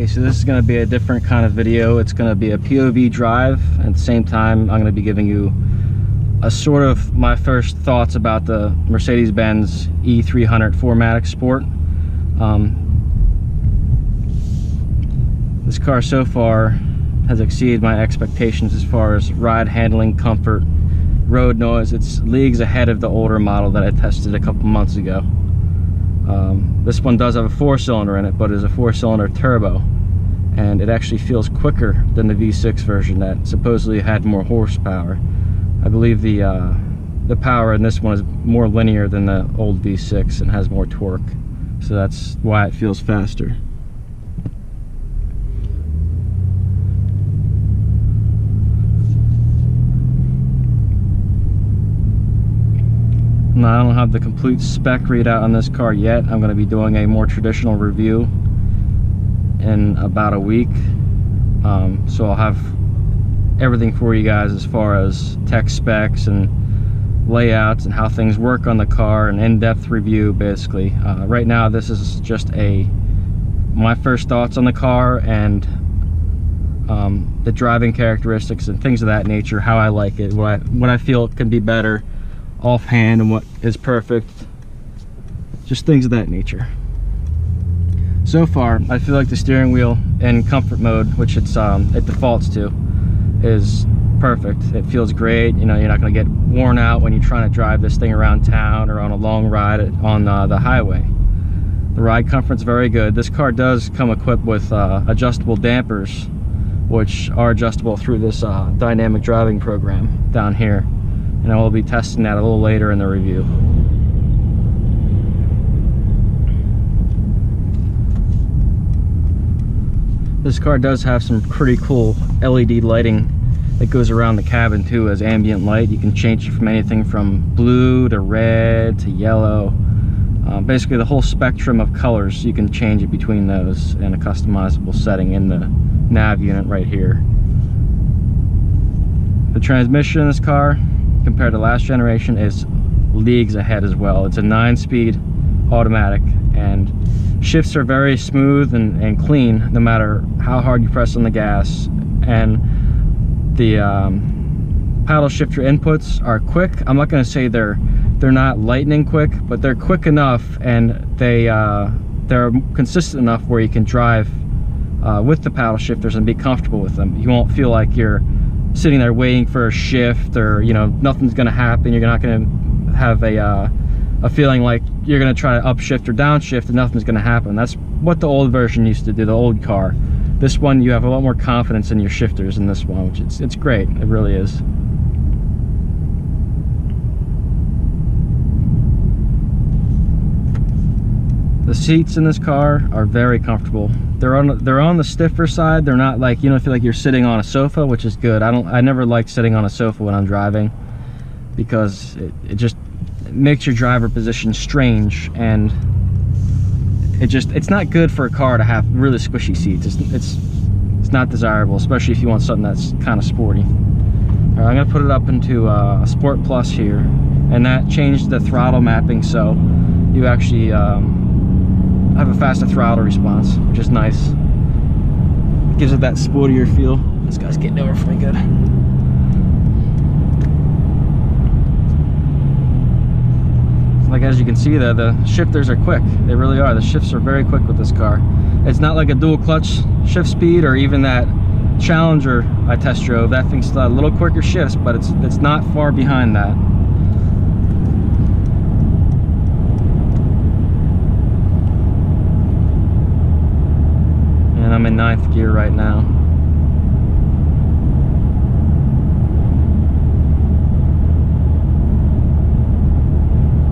Okay, so this is going to be a different kind of video. It's going to be a POV drive. At the same time, I'm going to be giving you a sort of my first thoughts about the Mercedes-Benz E300 4Matic Sport. This car so far has exceeded my expectations as far as ride handling, comfort, road noise. It's leagues ahead of the older model that I tested a couple months ago. This one does have a 4-cylinder in it, but it's a 4-cylinder turbo, and it actually feels quicker than the V6 version that supposedly had more horsepower. I believe the power in this one is more linear than the old V6 and has more torque, so that's why it feels faster. Now, I don't have the complete spec readout on this car yet. I'm going to be doing a more traditional review in about a week. So I'll have everything for you guys as far as tech specs and layouts and how things work on the car, an in-depth review basically. Right now this is just my first thoughts on the car and the driving characteristics and things of that nature, how I like it, what I feel can be better offhand and what is perfect, just things of that nature. So far I feel like the steering wheel in comfort mode, which it defaults to, is perfect. It feels great. You know, you're not going to get worn out when you're trying to drive this thing around town or on a long ride on the highway. The ride comfort's very good. This car does come equipped with adjustable dampers, which are adjustable through this dynamic driving program down here, and I will be testing that a little later in the review. This car does have some pretty cool LED lighting that goes around the cabin too as ambient light. You can change it from anything from blue to red to yellow. Basically the whole spectrum of colors, you can change it between those in a customizable setting in the nav unit right here. The transmission in this car, compared to last generation, is leagues ahead as well. It's a 9-speed automatic, and shifts are very smooth and clean no matter how hard you press on the gas, and the paddle shifter inputs are quick. I'm not going to say they're not lightning quick, but they're quick enough, and they're consistent enough where you can drive with the paddle shifters and be comfortable with them. You won't feel like you're sitting there waiting for a shift, or you know, nothing's going to happen. You're not going to have a feeling like you're going to try to upshift or downshift and nothing's going to happen. That's what the old version used to do, the old car. This one, you have a lot more confidence in your shifters in this one, which it's great. It really is. The seats in this car are very comfortable. They're on the stiffer side. They're not like, you don't feel like you're sitting on a sofa, which is good. I never like sitting on a sofa when I'm driving, because it just makes your driver position strange, and it's not good for a car to have really squishy seats. It's not desirable, especially if you want something that's kind of sporty. All right, I'm gonna put it up into a Sport Plus here, and that changed the throttle mapping, so you actually have a faster throttle response, which is nice. It gives it that sportier feel. This guy's getting over for me good. Like, as you can see there, the shifters are quick. They really are. The shifts are very quick with this car. It's not like a dual clutch shift speed, or even that Challenger I test drove. That thing's still a little quicker shifts, but it's not far behind that. And I'm in 9th gear right now.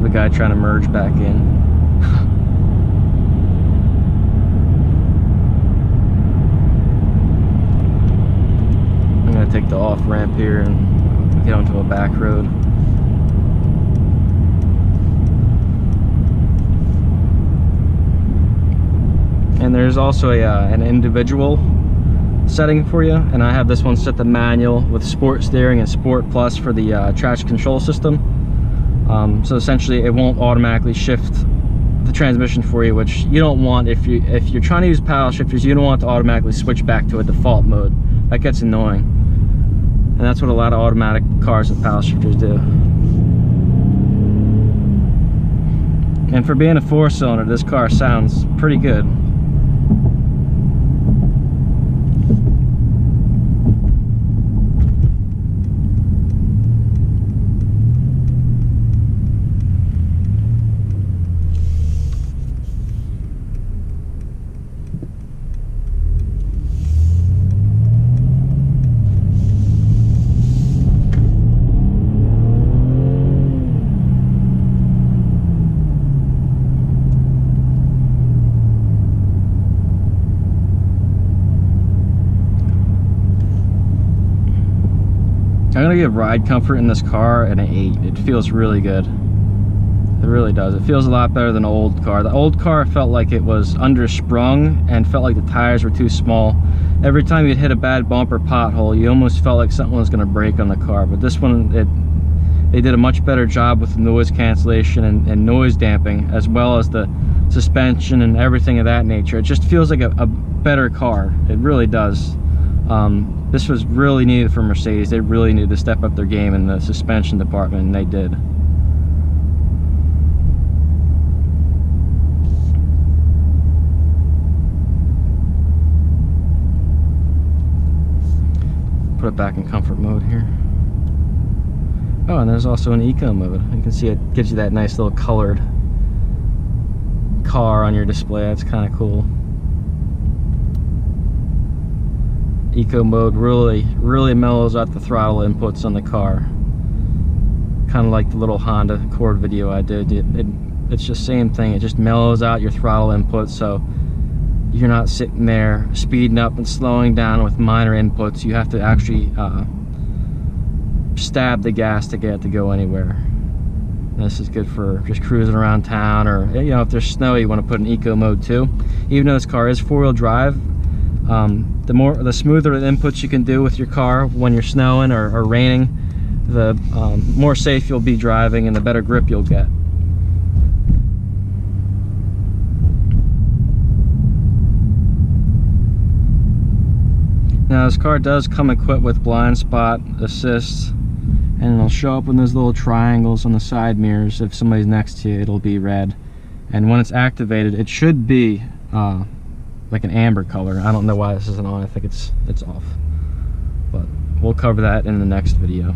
The guy trying to merge back in. I'm gonna take the off ramp here and get onto a back road. And there's also an individual setting for you, and I have this one set to manual with sport steering and Sport Plus for the traction control system. So essentially it won't automatically shift the transmission for you, which you don't want. If you're trying to use paddle shifters, you don't want to automatically switch back to a default mode. That gets annoying, and that's what a lot of automatic cars with paddle shifters do. And for being a 4-cylinder, this car sounds pretty good. I'm gonna give ride comfort in this car an 8. It feels really good. It really does. It feels a lot better than an old car. The old car felt like it was undersprung and felt like the tires were too small. Every time you'd hit a bad bump or pothole, you almost felt like something was gonna break on the car. But this one, they did a much better job with the noise cancellation and noise damping, as well as the suspension and everything of that nature. It just feels like a better car. It really does. This was really needed for Mercedes. They really needed to step up their game in the suspension department, and they did. Put it back in comfort mode here. Oh, and there's also an eco mode. You can see it gives you that nice little colored car on your display. That's kind of cool. Eco mode really mellows out the throttle inputs on the car, kind of like the little Honda Accord video I did. It's just same thing. It just mellows out your throttle inputs, so you're not sitting there speeding up and slowing down with minor inputs. You have to actually stab the gas to get it to go anywhere. And this is good for just cruising around town, or you know, if there's snow, you want to put in eco mode too. Even though this car is 4-wheel drive, the smoother the inputs you can do with your car when you're snowing or raining, the more safe you'll be driving and the better grip you'll get. Now this car does come equipped with blind spot assist, and it'll show up in those little triangles on the side mirrors. If somebody's next to you, it'll be red, and when it's activated, it should be like an amber color. I don't know why this isn't on. I think it's off, but we'll cover that in the next video.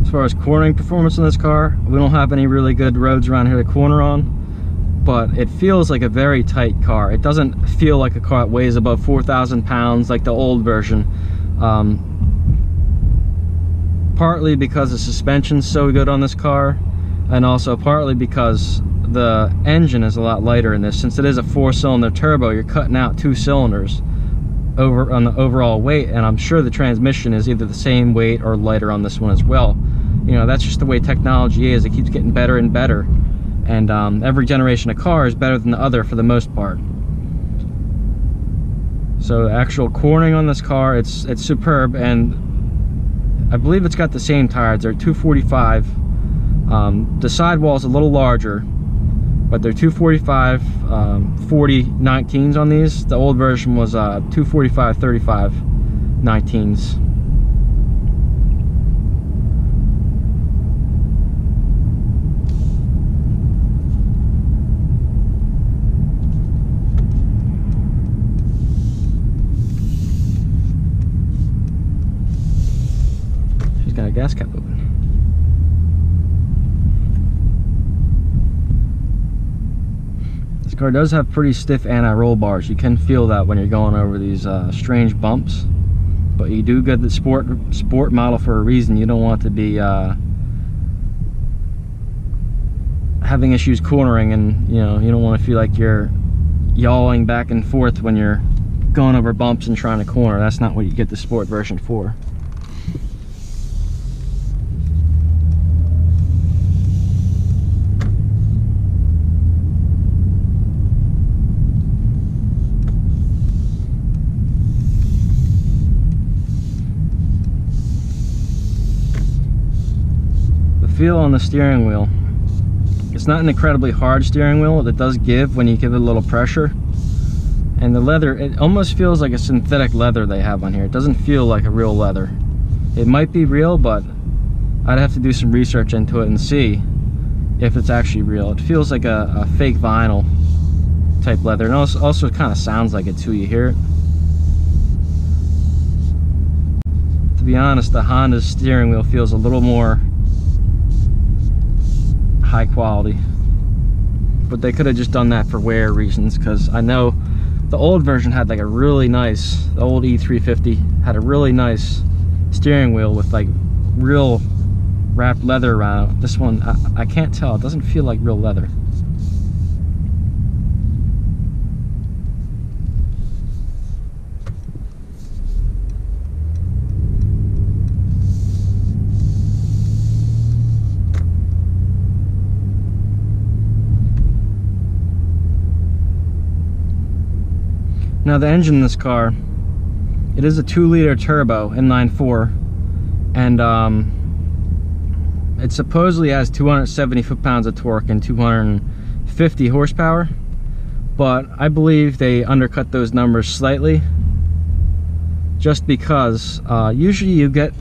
As far as cornering performance in this car, we don't have any really good roads around here to corner on, but it feels like a very tight car. It doesn't feel like a car that weighs above 4,000 pounds like the old version. Partly because the suspension's so good on this car, and also partly because the engine is a lot lighter in this. Since it is a 4-cylinder turbo, you're cutting out 2 cylinders over on the overall weight, and I'm sure the transmission is either the same weight or lighter on this one as well. You know, that's just the way technology is. It keeps getting better and better, and every generation of car is better than the other for the most part. So the actual cornering on this car, it's superb, and I believe it's got the same tires. They're 245. The sidewall's a little larger, but they're 245 40 19s on these. The old version was 245 35 19s. She's got a gas cap open. This car does have pretty stiff anti-roll bars. You can feel that when you're going over these strange bumps, but you do get the sport model for a reason. You don't want to be having issues cornering, and you don't want to feel like you're yawing back and forth when you're going over bumps and trying to corner. That's not what you get the sport version for. feel on the steering wheel. It's not an incredibly hard steering wheel. It does give when you give it a little pressure. And the leather, it almost feels like a synthetic leather they have on here. It doesn't feel like a real leather. It might be real, but I'd have to do some research into it and see if it's actually real. It feels like a fake vinyl type leather, and also kind of sounds like it too. You hear it. To be honest, the Honda's steering wheel feels a little more high quality, but they could have just done that for wear reasons, because I know the old version had like a really nice, the old E350 had a really nice steering wheel with like real wrapped leather around it. This one, I can't tell. It doesn't feel like real leather. Now the engine in this car, it is a 2-liter turbo inline-4, and it supposedly has 270 foot-pounds of torque and 250 horsepower, but I believe they undercut those numbers slightly, just because usually you get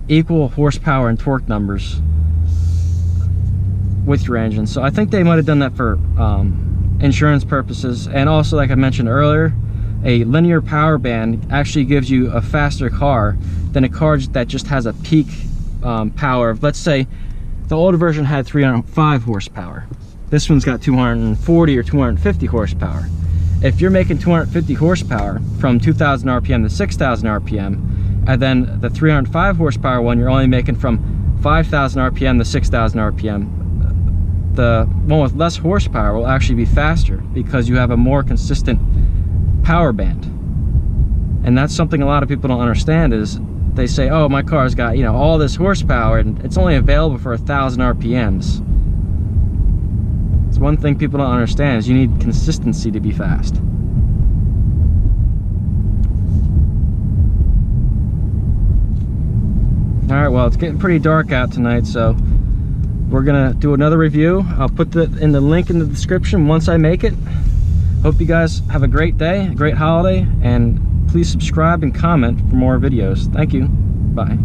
equal horsepower and torque numbers with your engine. So I think they might have done that for insurance purposes, and also, like I mentioned earlier, a linear power band actually gives you a faster car than a car that just has a peak power of, let's say, the older version had 305 horsepower. This one's got 240 or 250 horsepower. If you're making 250 horsepower from 2,000 RPM to 6,000 RPM, and then the 305 horsepower one you're only making from 5,000 RPM to 6,000 RPM, the one with less horsepower will actually be faster because you have a more consistent power band. And that's something a lot of people don't understand, is they say, oh, my car's got, you know, all this horsepower and it's only available for 1,000 RPMs. It's one thing people don't understand, is you need consistency to be fast. Alright, well, it's getting pretty dark out tonight, so we're gonna do another review. I'll put the link in the description once I make it. Hope you guys have a great day, a great holiday, and please subscribe and comment for more videos. Thank you. Bye.